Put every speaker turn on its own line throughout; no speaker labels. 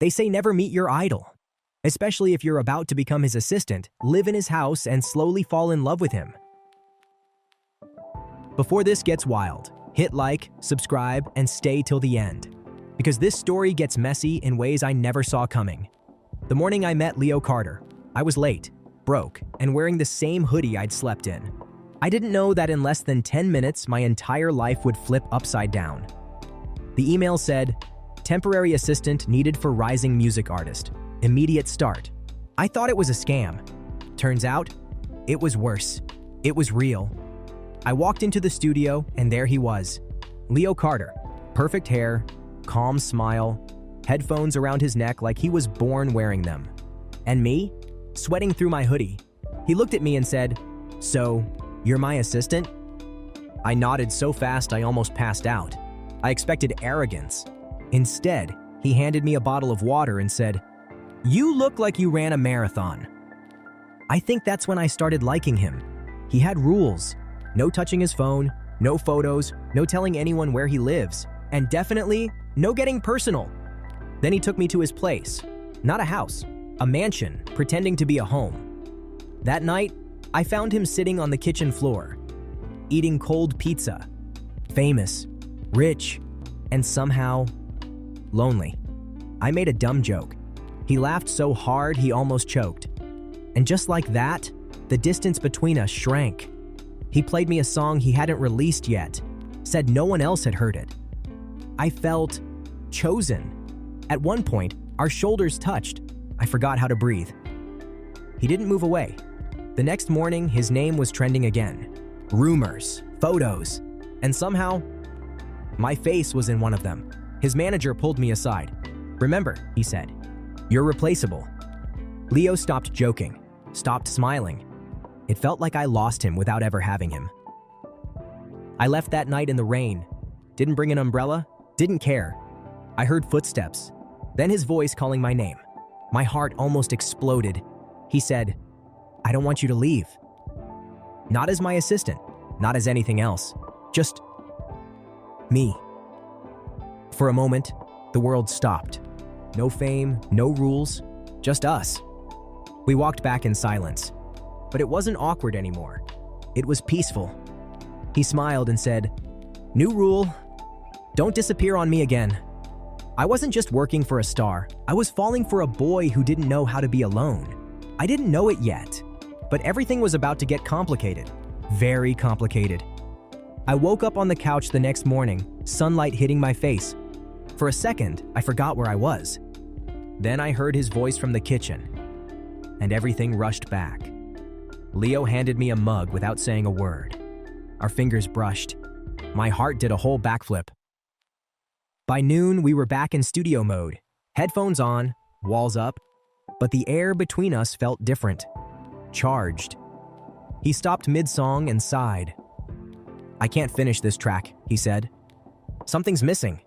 They say never meet your idol, especially if you're about to become his assistant, live in his house, and slowly fall in love with him. Before this gets wild, hit like, subscribe, and stay till the end, because this story gets messy in ways I never saw coming. The morning I met Leo Carter, I was late, broke, and wearing the same hoodie I'd slept in. I didn't know that in less than 10 minutes, my entire life would flip upside down. The email said, "Temporary assistant needed for rising music artist. Immediate start." I thought it was a scam. Turns out, it was worse. It was real. I walked into the studio, and there he was. Leo Carter, perfect hair, calm smile, headphones around his neck like he was born wearing them. And me, sweating through my hoodie. He looked at me and said, "So, you're my assistant?" I nodded so fast I almost passed out. I expected arrogance. Instead, he handed me a bottle of water and said, "You look like you ran a marathon." I think that's when I started liking him. He had rules. No touching his phone, no photos, no telling anyone where he lives, and definitely no getting personal. Then he took me to his place. Not a house, a mansion, pretending to be a home. That night, I found him sitting on the kitchen floor, eating cold pizza. Famous, rich, and somehow lonely. I made a dumb joke. He laughed so hard he almost choked. And just like that, the distance between us shrank. He played me a song he hadn't released yet, said no one else had heard it. I felt chosen. At one point, our shoulders touched. I forgot how to breathe. He didn't move away. The next morning, his name was trending again. Rumors, photos, and somehow, my face was in one of them. His manager pulled me aside. "Remember," he said, "you're replaceable." Leo stopped joking, stopped smiling. It felt like I lost him without ever having him. I left that night in the rain. Didn't bring an umbrella, didn't care. I heard footsteps, then his voice calling my name. My heart almost exploded. He said, "I don't want you to leave." Not as my assistant, not as anything else, just me. For a moment, the world stopped. No fame, no rules, just us. We walked back in silence. But it wasn't awkward anymore. It was peaceful. He smiled and said, "New rule, don't disappear on me again." I wasn't just working for a star. I was falling for a boy who didn't know how to be alone. I didn't know it yet, but everything was about to get complicated. Very complicated. I woke up on the couch the next morning, sunlight hitting my face. For a second, I forgot where I was. Then I heard his voice from the kitchen, and everything rushed back. Leo handed me a mug without saying a word. Our fingers brushed. My heart did a whole backflip. By noon, we were back in studio mode, headphones on, walls up, but the air between us felt different, charged. He stopped mid-song and sighed. "I can't finish this track," he said. "Something's missing."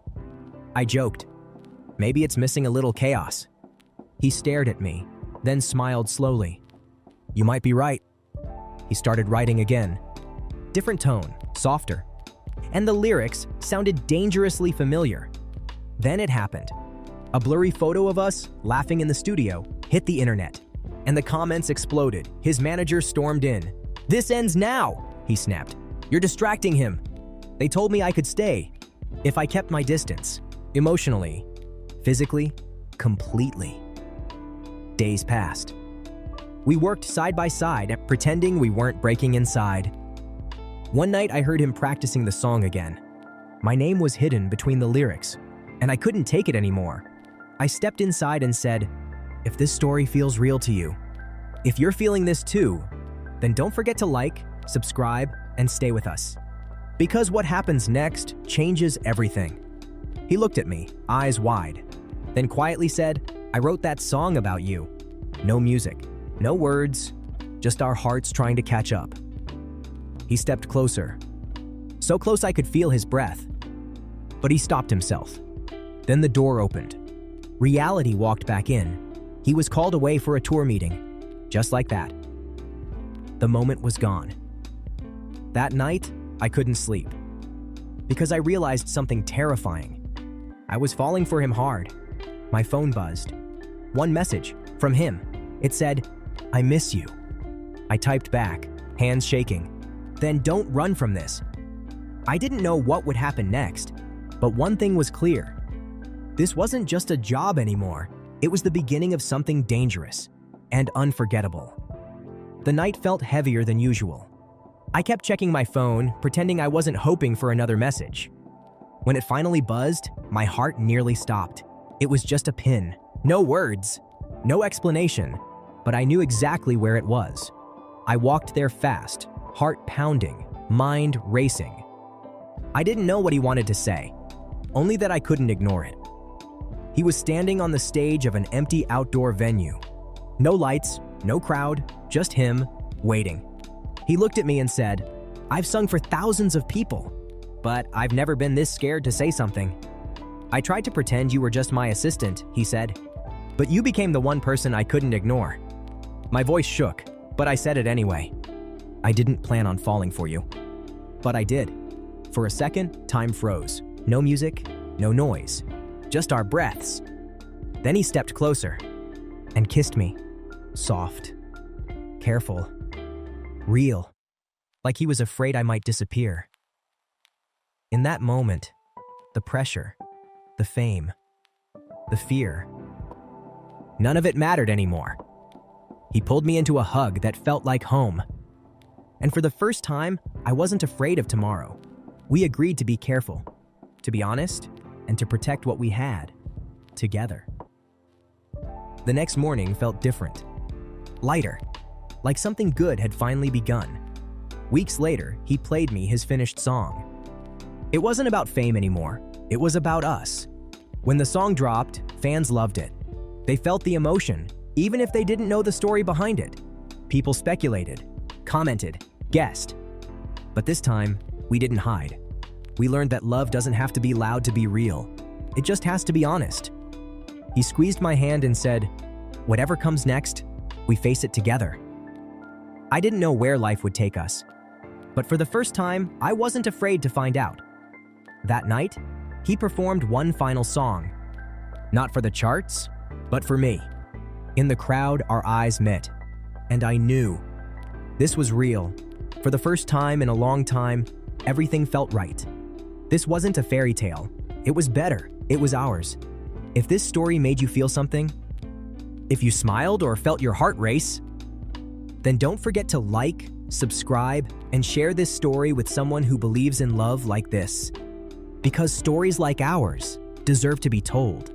I joked. "Maybe it's missing a little chaos." He stared at me, then smiled slowly. "You might be right." He started writing again. Different tone, softer. And the lyrics sounded dangerously familiar. Then it happened. A blurry photo of us, laughing in the studio, hit the internet. And the comments exploded. His manager stormed in. "This ends now," he snapped. "You're distracting him." They told me I could stay if I kept my distance. Emotionally, physically, completely. Days passed. We worked side by side at pretending we weren't breaking inside. One night I heard him practicing the song again. My name was hidden between the lyrics, and I couldn't take it anymore. I stepped inside and said, "If this story feels real to you, if you're feeling this too, then don't forget to like, subscribe, and stay with us. Because what happens next changes everything." He looked at me, eyes wide, then quietly said, "I wrote that song about you." No music. No words, just our hearts trying to catch up. He stepped closer, so close I could feel his breath. But he stopped himself. Then the door opened. Reality walked back in. He was called away for a tour meeting, just like that. The moment was gone. That night, I couldn't sleep, because I realized something terrifying. I was falling for him hard, My phone buzzed. One message from him. It said, "I miss you." I typed back, hands shaking. "Then don't run from this." I didn't know what would happen next, but one thing was clear. This wasn't just a job anymore. It was the beginning of something dangerous and unforgettable. The night felt heavier than usual. I kept checking my phone, pretending I wasn't hoping for another message. When it finally buzzed, my heart nearly stopped. It was just a pin. No words, no explanation, but I knew exactly where it was. I walked there fast, heart pounding, mind racing. I didn't know what he wanted to say, only that I couldn't ignore it. He was standing on the stage of an empty outdoor venue. No lights, no crowd, just him, waiting. He looked at me and said, "I've sung for thousands of people, but I've never been this scared to say something. I tried to pretend you were just my assistant," he said, "but you became the one person I couldn't ignore." My voice shook, but I said it anyway. "I didn't plan on falling for you." But I did. For a second, time froze. No music, no noise, just our breaths. Then he stepped closer and kissed me. Soft, careful, real, like he was afraid I might disappear. In that moment, the pressure, the fame, the fear, none of it mattered anymore. He pulled me into a hug that felt like home. And for the first time, I wasn't afraid of tomorrow. We agreed to be careful, to be honest, and to protect what we had, together. The next morning felt different. Lighter, like something good had finally begun. Weeks later, he played me his finished song. It wasn't about fame anymore. It was about us. When the song dropped, fans loved it. They felt the emotion, even if they didn't know the story behind it. People speculated, commented, guessed. But this time, we didn't hide. We learned that love doesn't have to be loud to be real. It just has to be honest. He squeezed my hand and said, "Whatever comes next, we face it together." I didn't know where life would take us, but for the first time, I wasn't afraid to find out. That night, he performed one final song. Not for the charts, but for me. In the crowd, our eyes met, and I knew this was real. For the first time in a long time, everything felt right. This wasn't a fairy tale. It was better. It was ours. If this story made you feel something, if you smiled or felt your heart race, then don't forget to like, subscribe, and share this story with someone who believes in love like this. Because stories like ours deserve to be told.